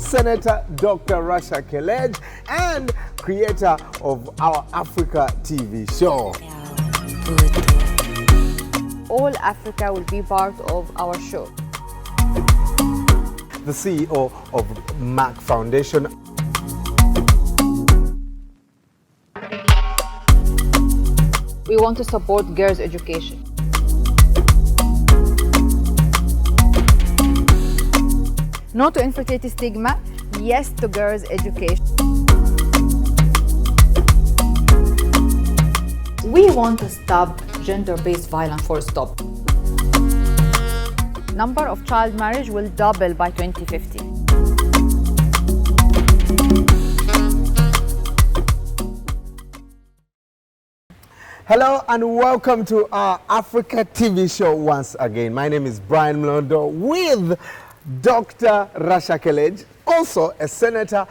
Senator Dr. Rasha Kelej, and creator of our Africa TV show. All Africa will be part of our show. The CEO of Merck Foundation. We want to support girls' education. No to infertility stigma, yes to girls' education. We want to stop gender-based violence, full stop. Number of child marriage will double by 2050. Hello and welcome to our Africa TV show once again. My name is Brian Mlondo with Dr. Rasha Kelej, also a senator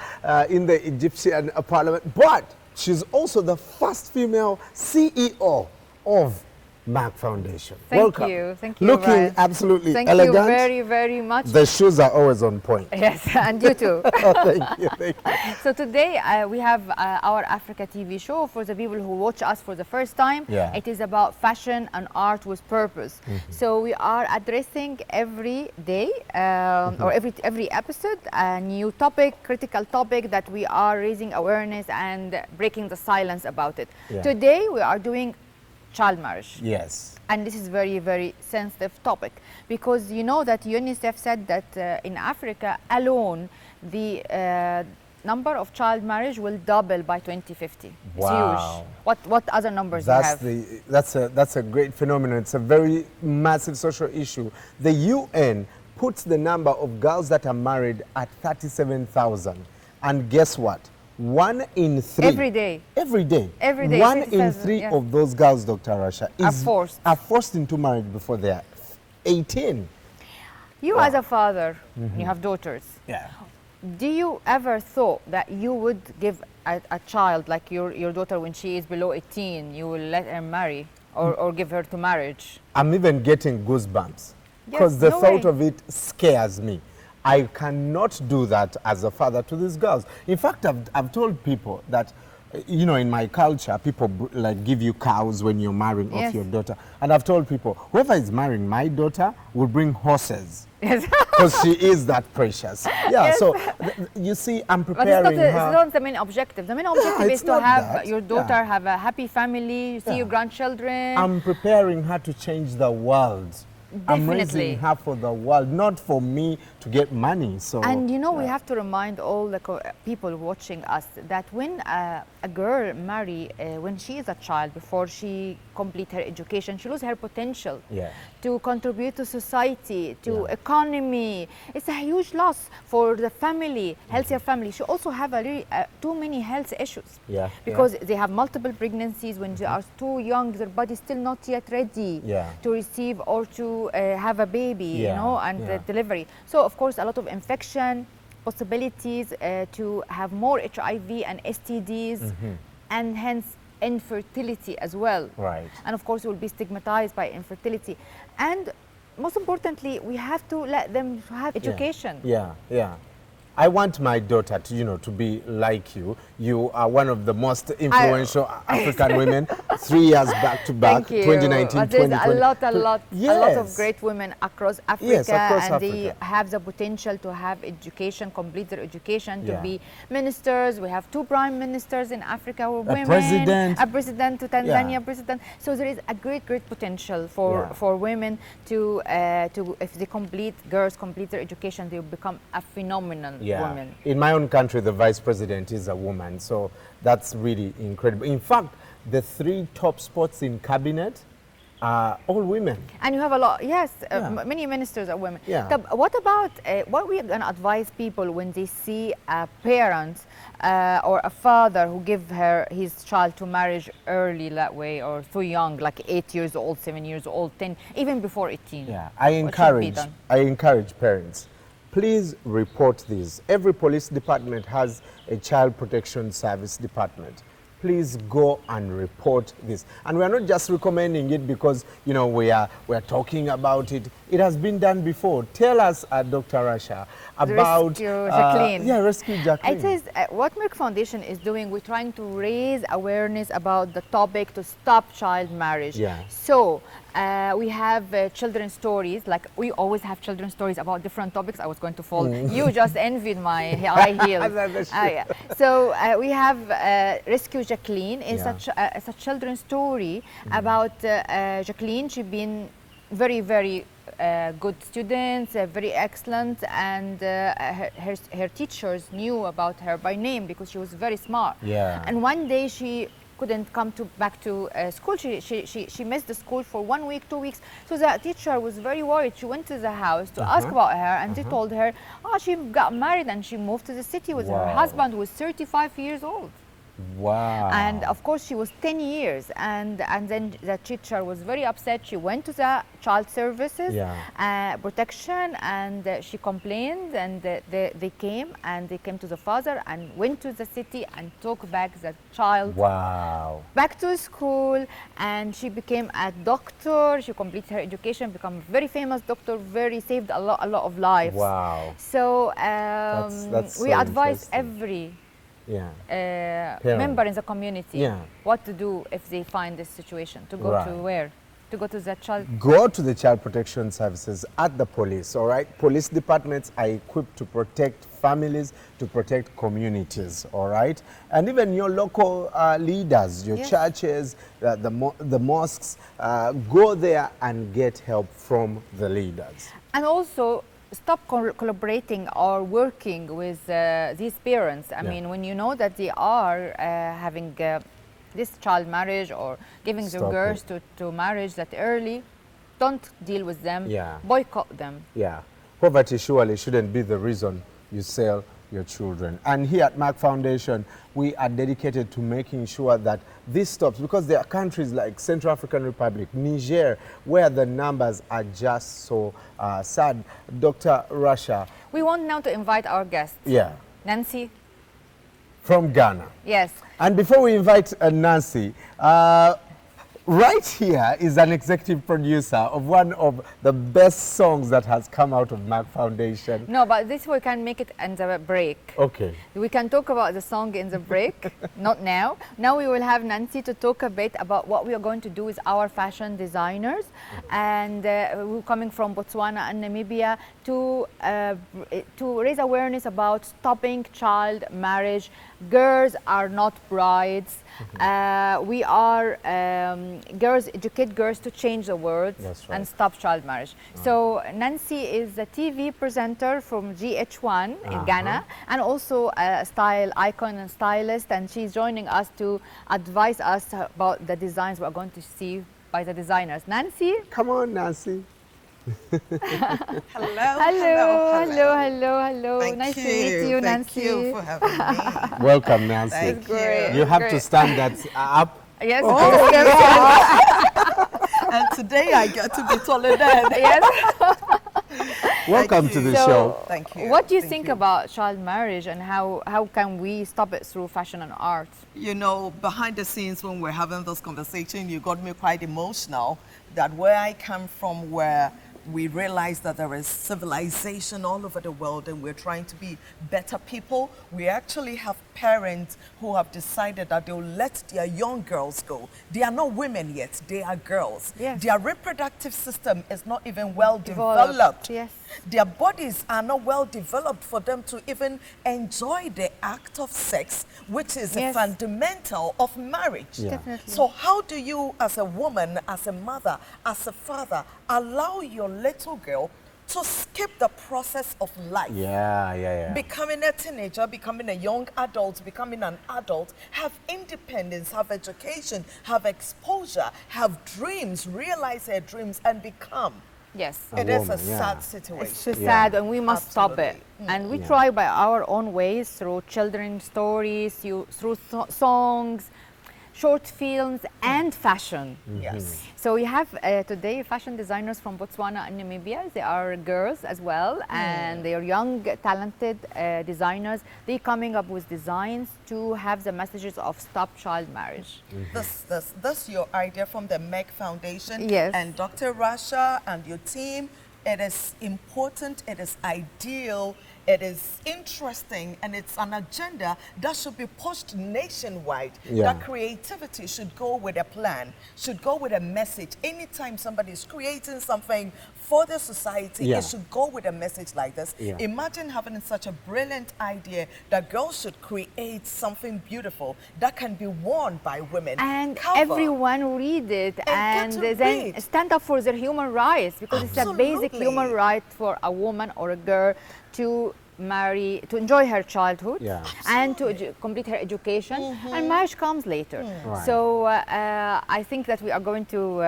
in the Egyptian parliament, but she's also the first female CEO of Merck Foundation. Thank you. Thank you. Looking Ryan. absolutely Thank elegant. Thank you very, very much. The shoes are always on point. Yes, and you too. Thank you. Thank you. So today we have our Africa TV show for the people who watch us for the first time. Yeah. It is about fashion and art with purpose. So we are addressing every day or every episode a new topic, critical topic that we are raising awareness and breaking the silence about it. Yeah. Today we are doing child marriage. Yes. And this is very, very sensitive topic because you know that UNICEF said that in Africa alone, the number of child marriage will double by 2050. It's Wow. huge. What other numbers do you have? That's a great phenomenon. It's a very massive social issue. The UN puts the number of girls that are married at 37,000. And guess what? 1 in 3. Every day. Every day. Every day. 1 in 3 yeah. of those girls, Dr. Rasha, Are forced into marriage before they are 18. You as a father, you have daughters. Yeah. Do you ever thought that you would give a child like your daughter when she is below 18, you will let her marry or give her to marriage? I'm even getting goosebumps because the thought of it scares me. I cannot do that as a father to these girls. In fact, I've told people that, you know, in my culture, people like give you cows when you're marrying off your daughter. And I've told people, whoever is marrying my daughter will bring horses. Yes. Because she is that precious. Yeah, Yes. so you see, I'm But preparing her. it's not the main objective. The main objective it's is to not have that. your daughter have a happy family, see your grandchildren. I'm preparing her to change the world. I'm Definitely. raising her for the world, not for me to get money. So, And you know, we have to remind all the people watching us that when a girl marry, when she is a child, before she complete her education, she loses her potential to contribute to society, to economy. It's a huge loss for the family, healthier family. She also have too many health issues because they have multiple pregnancies when they are too young, their body is still not yet ready to receive or to have a baby, you know, and delivery. So of course a lot of infection, possibilities to have more HIV and STDs, and hence infertility as well. Right. And of course, will be stigmatized by infertility. And most importantly, we have to let them have education. Yeah. I want my daughter to, you know, to be like you. You are one of the most influential African women, 3 years back to back, 2019, but there's 2020. a lot of great women across Africa, and they have the potential to have education, complete their education, to be ministers. We have 2 prime ministers in Africa who are women. A president to Tanzania president. So there is a great potential for women to if they girls complete their education, they will become a phenomenon. Women. In my own country, the vice president is a woman, so that's really incredible. In fact, the 3 top spots in cabinet are all women. And you have a lot, many ministers are women. What about, what we are going to advise people when they see a parent or a father who give his child to marriage early that way, or too young, like 8 years old, 7 years old, 10, even before 18? Yeah, I encourage parents. Please report this. Every police department has a child protection service department. please go and report this. And we're not just recommending it because, you know, we're talking about it. It has been done before. Tell us, Dr. Rasha, about Rescue Jacqueline. Rescue Jacqueline. It is what Merck Foundation is doing. We're trying to raise awareness about the topic to stop child marriage. Yeah. So we have children's stories. Like we always have children's stories about different topics. I was going to fall. You just envied my high heels. Yeah. So we have Rescue Jacqueline. It's a children's story about Jacqueline. She's been very good students, very excellent, and her teachers knew about her by name because she was very smart. Yeah. And one day she couldn't come back to school. She missed the school for 1 week, 2 weeks. So the teacher was very worried. She went to the house to ask about her, and they told her, oh, she got married and she moved to the city with her husband, who was 35 years old. Wow. And of course she was 10 years, and then the teacher was very upset. She went to the child services protection, and she complained, and they came to the father and went to the city and took back the child back to school, and she became a doctor. She completed her education, become a very famous doctor, saved a lot of lives. Wow. So that's we so advise every member in the community what to do if they find this situation. To go to where? To go to the child. Go to the child protection services at the police, all right? Police departments are equipped to protect families, to protect communities, all right? And even your local leaders, your churches, the mosques, go there and get help from the leaders. And also, stop collaborating or working with these parents. I mean, when you know that they are having this child marriage or giving their girls to marriage that early, don't deal with them, boycott them. Yeah, poverty surely shouldn't be the reason you sell your children. And here at Merck Foundation, we are dedicated to making sure that this stops, because there are countries like Central African Republic, Niger, where the numbers are just so sad. Dr. Rasha. We want now to invite our guests. Yeah. Nancy. From Ghana. Yes. And before we invite Nancy, right here is an executive producer of one of the best songs that has come out of Merck Foundation. No, but this we can make it in the break. Okay. We can talk about the song in the break, not now. Now we will have Nancy to talk a bit about what we are going to do with our fashion designers. And we're coming from Botswana and Namibia to raise awareness about stopping child marriage. Girls are not brides. We are girls, educate girls to change the world and stop child marriage. So Nancy is a TV presenter from GH1 in Ghana, and also a style icon and stylist, and she's joining us to advise us about the designs we're going to see by the designers. Nancy? Come on, Nancy. Hello. Nice to meet you, Nancy. Thank you for having me. Welcome, Nancy. That's great. You have to stand that up. Yes. And today I get to be taller than. Yes. Welcome to the show. Thank you. What do you think about child marriage, and how can we stop it through fashion and art? You know, behind the scenes when we're having this conversation, you got me quite emotional that where I come from, where we realize that there is civilization all over the world and we're trying to be better people. We actually have parents who have decided that they'll let their young girls go. They are not women yet, they are girls. Yes. Their reproductive system is not even well developed. Yes. Their bodies are not well developed for them to even enjoy the act of sex, which is a fundamental of marriage. Yeah. Definitely. So how do you, as a woman, as a mother, as a father, allow your little girl to skip the process of life? Becoming a teenager, becoming a young adult, becoming an adult, have independence, have education, have exposure, have dreams, realize their dreams, and become. Yes. It is a sad situation. It's so sad, and we must stop it. And we try by our own ways, through children's stories, through songs, short films, and fashion. Yes. So we have today fashion designers from Botswana and Namibia. They are girls as well, and they are young, talented designers. They're coming up with designs to have the messages of stop child marriage. This your idea from the Merck Foundation. Yes. And Dr. Rasha and your team. It is important, it is ideal, it is interesting, and it's an agenda that should be pushed nationwide. That creativity should go with a plan, should go with a message. Anytime somebody is creating something for the society, it should go with a message like this. Imagine having such a brilliant idea that girls should create something beautiful that can be worn by women. And everyone read it and then stand up for their human rights, because it's a basic human right for a woman or a girl to marry, to enjoy her childhood and to complete her education, and marriage comes later. So I think that we are going to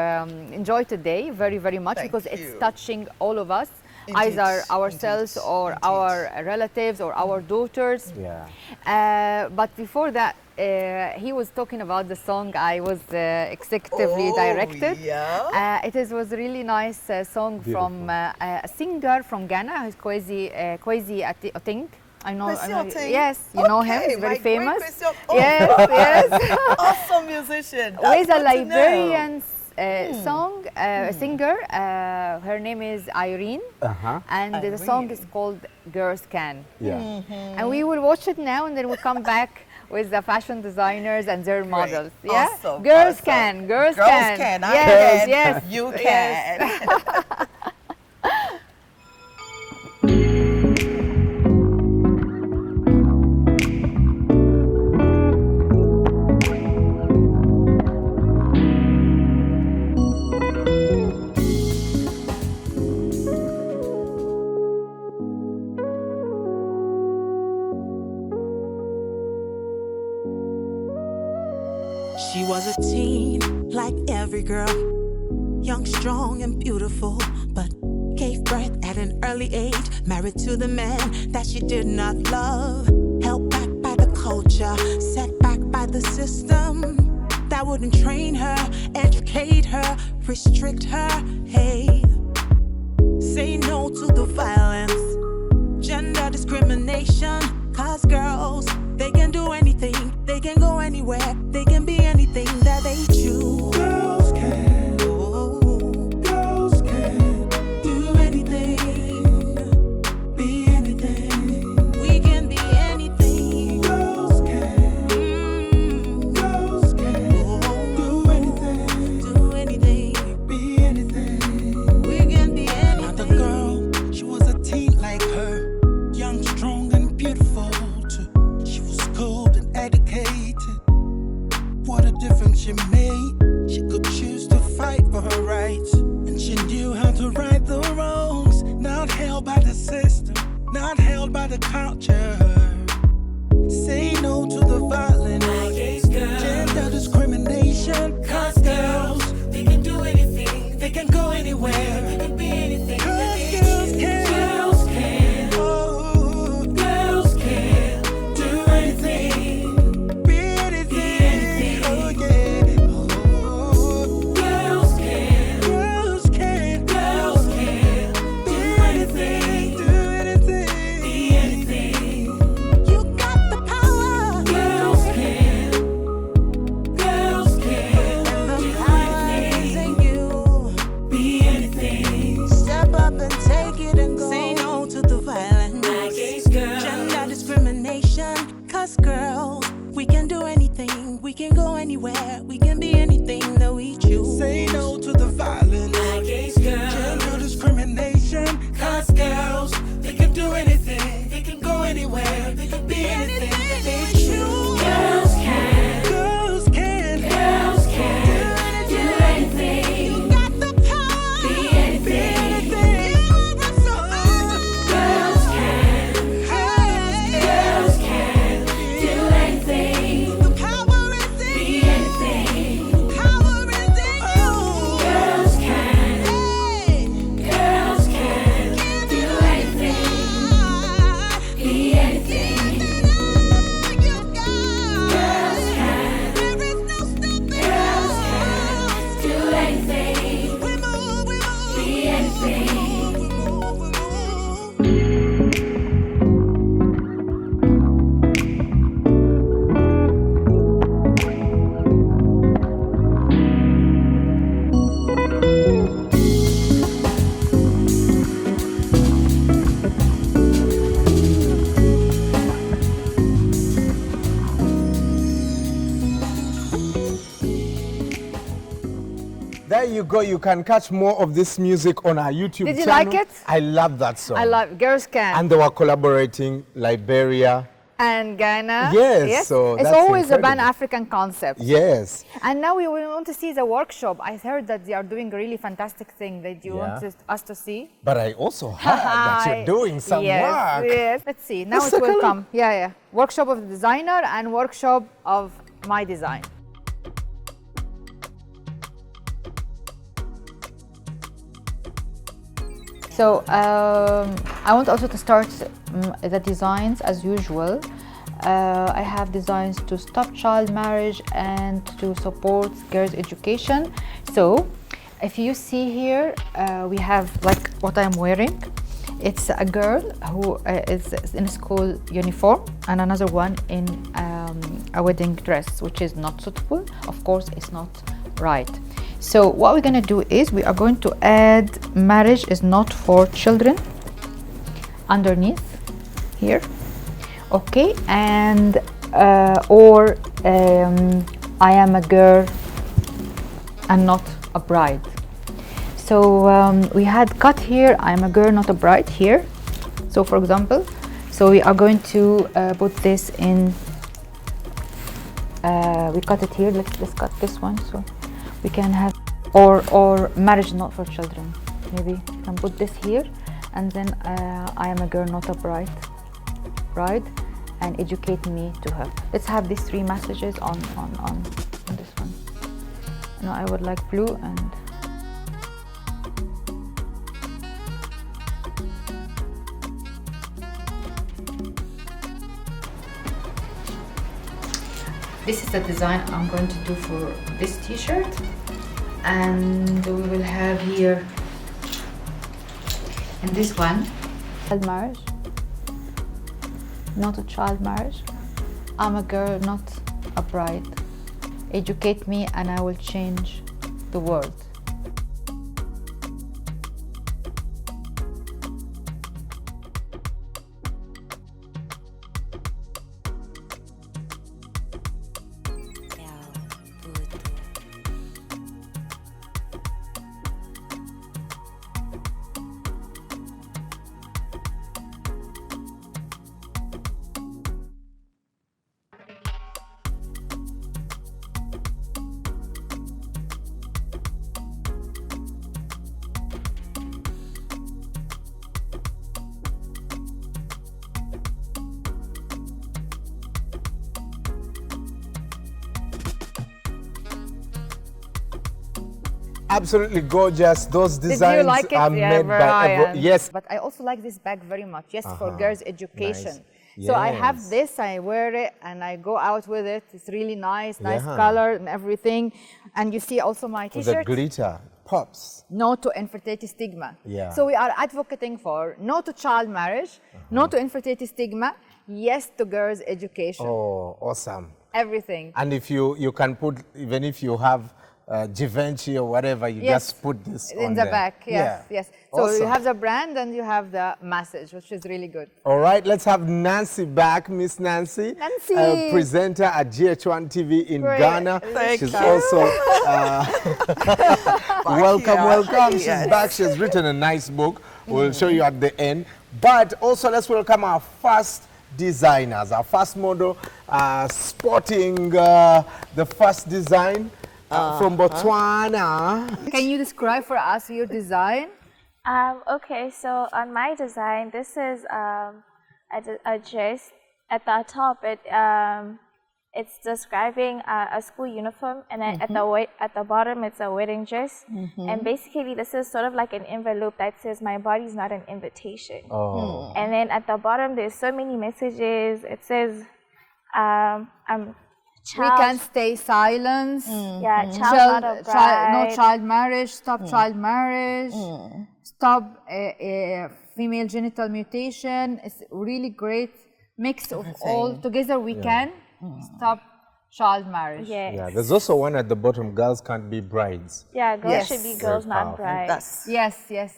enjoy today very, very much, because it's touching all of us. Either ourselves or our relatives or our daughters. But before that, he was talking about the song I was executively directed. It was a really nice song from a singer from Ghana, who's Kwesi Oting. I know, yes, you know him, he's very famous. Yes. Awesome musician. With a Liberian singer. Her name is Irene, and the song is called Girls Can. And we will watch it now, and then we'll come back with the fashion designers and their models. Awesome. Girls can. Girls can. I yes, can. Yes. You can. She was a teen, like every girl, young, strong, and beautiful, but gave birth at an early age, married to the man that she did not love, held back by the culture, set back by the system that wouldn't train her, educate her, restrict her. Hey, say no to the violence, gender discrimination, 'cause girls, they can do anything, they can go anywhere, they can be anything that they choose. Girls can, girls can do anything, be anything. We can be anything. Girls can, girls can do anything, be anything. We can be anything. Not the girl, she was a teen like her, young, strong, and beautiful too. She was schooled and educated. What a difference she made. She could choose to fight for her rights, and she knew how to right the wrongs. Not held by the system, not held by the culture. Say no to the violence, gender discrimination. 'Cause girls, they can do anything, they can go anywhere, they can be anything. 'Cause girls can. Girls can. Girls can do anything. Be anything. Oh yeah. Girls can. Girls can. Girls can do anything. Do anything. Be anything. You got the power. Girls can. Girls can. And the power is in you. Be anything. you go, you can catch more of this music on our YouTube channel. Did you like it? I love that song. I love Girls Can. And they were collaborating, Liberia. And Ghana. Yes, so it's that's always incredible. a Pan-African concept. Yes. And now we want to see the workshop. I heard that they are doing a really fantastic thing that you want us to see. But I also heard that you're doing some work. Yes, let's see. Now it will come. Yeah. Workshop of the designer and workshop of my design. So I want also to start the designs as usual. I have designs to stop child marriage and to support girls' education. So if you see here, we have like what I'm wearing. It's a girl who is in a school uniform and another one in a wedding dress, which is not suitable. Of course, it's not right. So what we're going to do is we are going to add marriage is not for children underneath here. Okay, and or I am a girl and not a bride. So we had cut here, I am a girl, not a bride here. So for example, so we are going to put this in, we cut it here, let's cut this one so we can have, or marriage not for children. Maybe we can put this here and then I am a girl, not a bride, and educate me to her. Let's have these three messages on this one. No, I would like blue and this is the design I'm going to do for this t-shirt, and we will have here in this one child marriage, not a child marriage. I'm a girl, not a bride. Educate me and I will change the world. Absolutely gorgeous. Those designs like are made by yes. But I also like this bag very much. Yes, for girls' education. Nice. So I have this, I wear it and I go out with it. It's really nice color and everything. And you see also my t-shirt. The glitter pops. No to infertility stigma. Yeah. So we are advocating for no to child marriage, no to infertility stigma, yes to girls' education. Oh, awesome. Everything. And if you can put, even if you have Givenchy or whatever, you just put this in on the there. back. Yes, yes. So Awesome. you have the brand and you have the message, which is really good. All right, let's have Nancy back, Miss Nancy. Nancy. Presenter at GH1 TV in Great. Ghana. Thank She's you. also welcome. She's Yes. back. She's written a nice book. We'll show you at the end. But also, let's welcome our first designers, our first model, sporting the first design from Botswana. Can you describe for us your design? Okay, so on my design, this is a dress. At the top, it's describing a school uniform, and then at the bottom, it's a wedding dress. And basically, this is sort of like an envelope that says, "My body's not an invitation." Oh. And then at the bottom, there's so many messages. It says, We can stay silent. Yeah, child, not a bride. No child marriage. Stop child marriage. Stop female genital mutation. It's really great mix of all. Together we can stop child marriage. Yes. Yeah, there's also one at the bottom, girls can't be brides. Yeah, girls Yes. should be girls, Very not brides. That's Yes. Yes.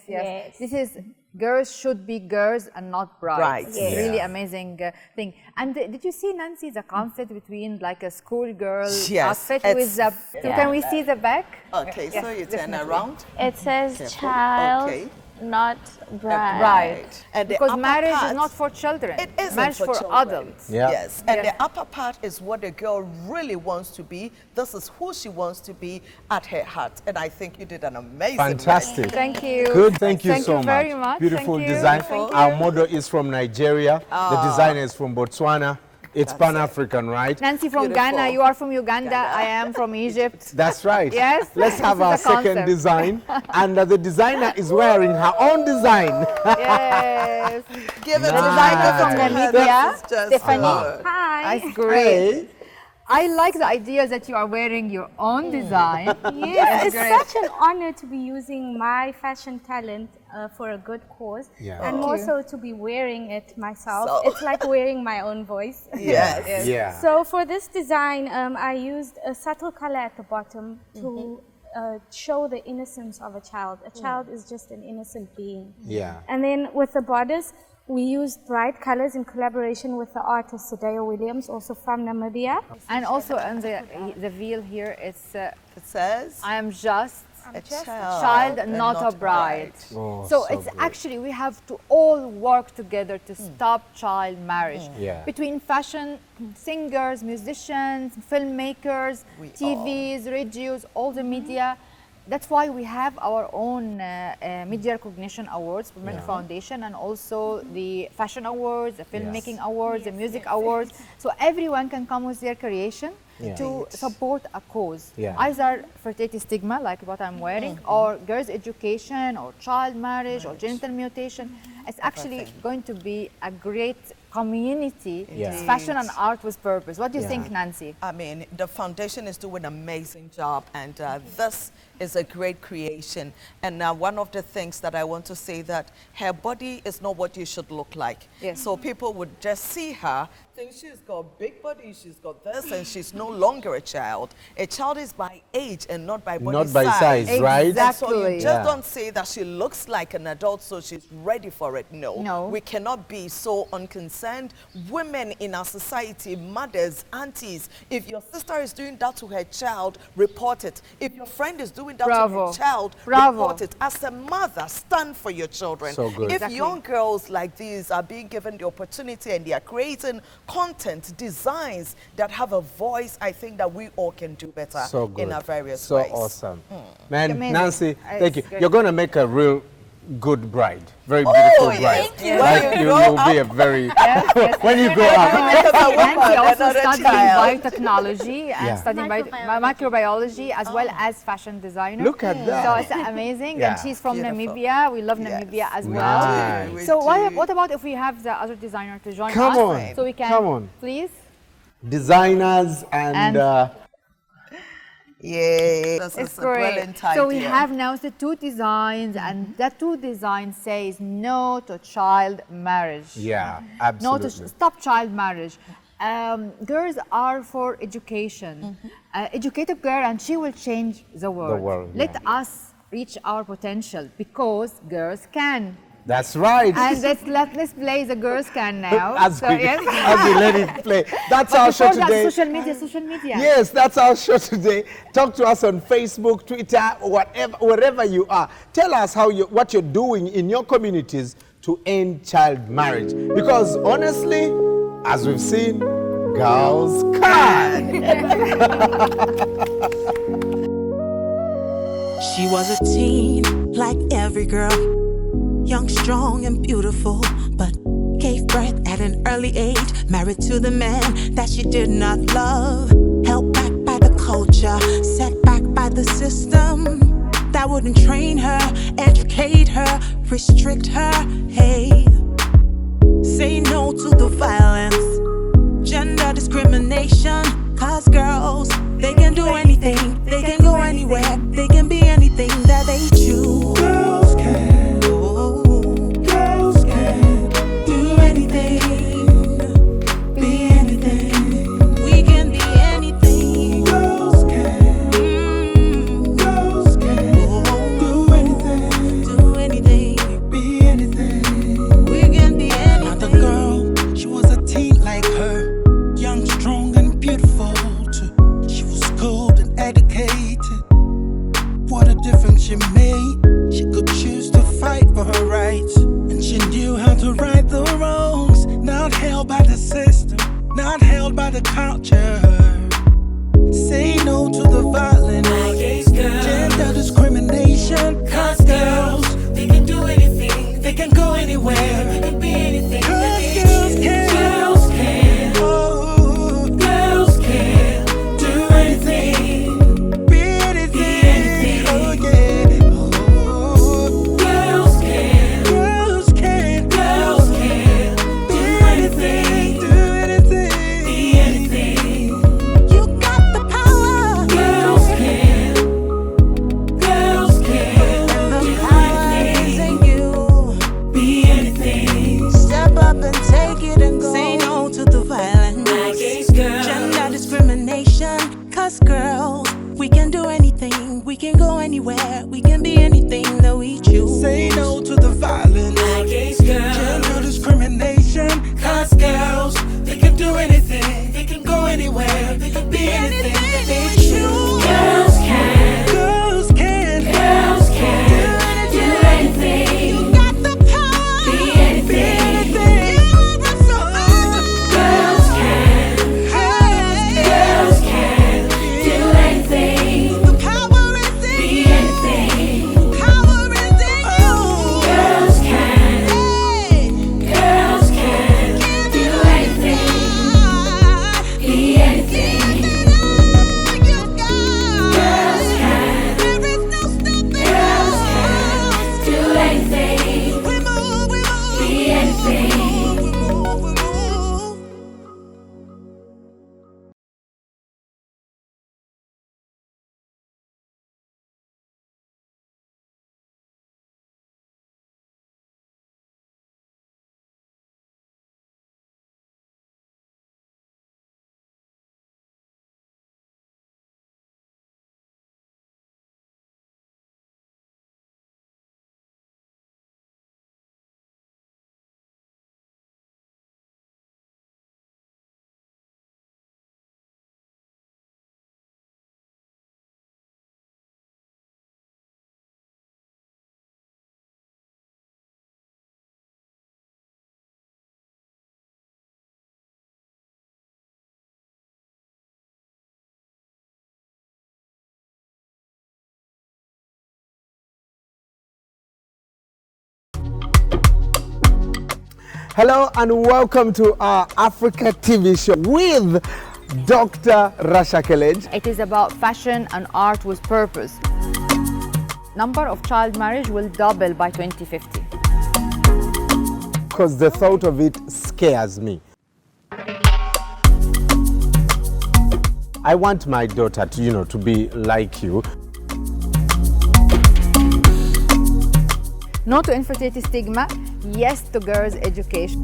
This is Girls should be girls and not brides. Right. It's a really amazing thing. And did you see, Nancy, the concept between like a schoolgirl outfit with the... So can we see the back? Okay, so you turn around. It says child, not bride. Right. And because marriage is not for children. It isn't marriage for children. adults. Yeah. Yes, and the upper part is what the girl really wants to be. This is who she wants to be at her heart. And I think you did an amazing Fantastic. job. Thank you. Good, thank you Thank so you very much. Beautiful Thank you. design. Thank Our you. model is from Nigeria. The designer is from Botswana. It's Pan-African, right? Nancy from Beautiful. Ghana, you are from Uganda, I am from Egypt. That's right. Yes. Let's have This is our the second concept. design. And the designer is wearing her own design. Yes. Give it The to designer her. from Namibia, This is just Stephanie. good. Hi. That's great. Hey. I like the idea that you are wearing your own design. Yes, it's great. such an honor to be using my fashion talent for a good cause, Yeah. and Thank you. also to be wearing it myself. So- It's like wearing my own voice. Yes. Yeah. So for this design, I used a subtle color at the bottom to show the innocence of a child. A child is just an innocent being. Yeah. And then with the bodice, we used bright colors in collaboration with the artist Sadeo Williams, also from Namibia. And also on the veil here, it's It says I am just a child and not a bride. Oh, So so it's great. actually, we have to all work together to stop child marriage. Yeah. Between fashion singers, musicians, filmmakers, We TVs, radios, all the media. That's why we have our own Media Recognition Awards for Merck Foundation, and also the Fashion Awards, the Filmmaking Awards, the Music Awards. So everyone can come with their creation to support a cause. Either fertility stigma, like what I'm wearing, or girls' education, or child marriage, or genital mutation. It's actually going to be a great community. It's fashion and art with purpose. What do you think, Nancy? I mean, the foundation is doing an amazing job, and this is a great creation. And one of the things that I want to say, that her body is not what you should look like. Yes. So people would just see her, think she's got big body, she's got this, and she's no longer a child. A child is by age and not by body Not by size, right? And so you Exactly. just don't say that she looks like an adult, so she's ready for it. No. We cannot be so unconcerned. Women in our society, mothers, aunties, if your sister is doing that to her child, report it. If your friend is doing that to her child, report it. As a mother, stand for your children. So good. If young girls like these are being given the opportunity and they are creating content, designs that have a voice, I think that we all can do better So good. in our various so ways. awesome. Man, Amazing. Nancy, thank you. It's good. You're going to make a real good bride. Very beautiful bride. thank you. Like When you you'll grow be a very... Yes. when you grow up. Nancy also another studying child. biotechnology and studying microbiology as well as fashion designer. Look at that. So it's amazing. Yeah. And she's from Beautiful. Namibia. We love Namibia as well. Nice. We So do. what about if we have the other designer to join Come us? on. So we can, Come on. please. Designers and Yay. This It's is a great. brilliant idea. So we have now the two designs, and that two designs says no to child marriage. yeah, No absolutely. to stop child marriage. Girls are for education. Educated girl, and she will change the world. world, Let yeah. us reach our potential, because girls can. That's right. And let's play the girls can now. as, So, we, yes. as we let it play. That's But our show before that, today. social media. Yes, that's our show today. Talk to us on Facebook, Twitter, whatever, wherever you are. Tell us what you're doing in your communities to end child marriage. Because honestly, as we've seen, girls can. She was a teen, like every girl, young, strong, and beautiful, but gave birth at an early age, married to the man that she did not love, held back by the culture, set back by the system that wouldn't train her, educate her, restrict her. Hey, say no to the violence, gender discrimination, 'cause girls, they can do anything, they can go anywhere, they can be anything that they choose. Girls can, girls can do anything, be anything. We can be anything. Girls can, girls can do anything, be anything. controlled by the culture. Say no to the violence against girls. Gender discrimination. Cause girls, they can do anything. They can go anywhere. They can be anything. Cause girls can. Girls can. Oh, girls can do anything. Be anything. Be anything. Oh yeah. Oh, girls can. Girls can. Girls can do anything. Do anything. Be anything. You got the power. Girls can. Girls can. And the power is in you. Be anything. Step up and take it and go. Say no to the violence against girls. Gender discrimination. Cause girls, we can do anything. We can go anywhere. We can be anything that we choose. Say no to the violence against girls. Gender discrimination. Cause girls, they can do anything. They can go anywhere. They can be anything that they choose. Girls can. Girls can. Girls can do anything. You got the power. Be anything. Girls can. Girls can do anything. The power is in. Be anything. Power is in you. Girls can. Girls can do anything. Be anything. You got. Girls can. There is no stopping. Girls can do anything. We move. Be anything. We move. Hello and welcome to our Africa TV show with Dr. Rasha Kelej. It is about fashion and art with purpose. Number of child marriage will double by 2050. Because the thought of it scares me. I want my daughter to, to be like you. No to infertility stigma, yes to girls' education.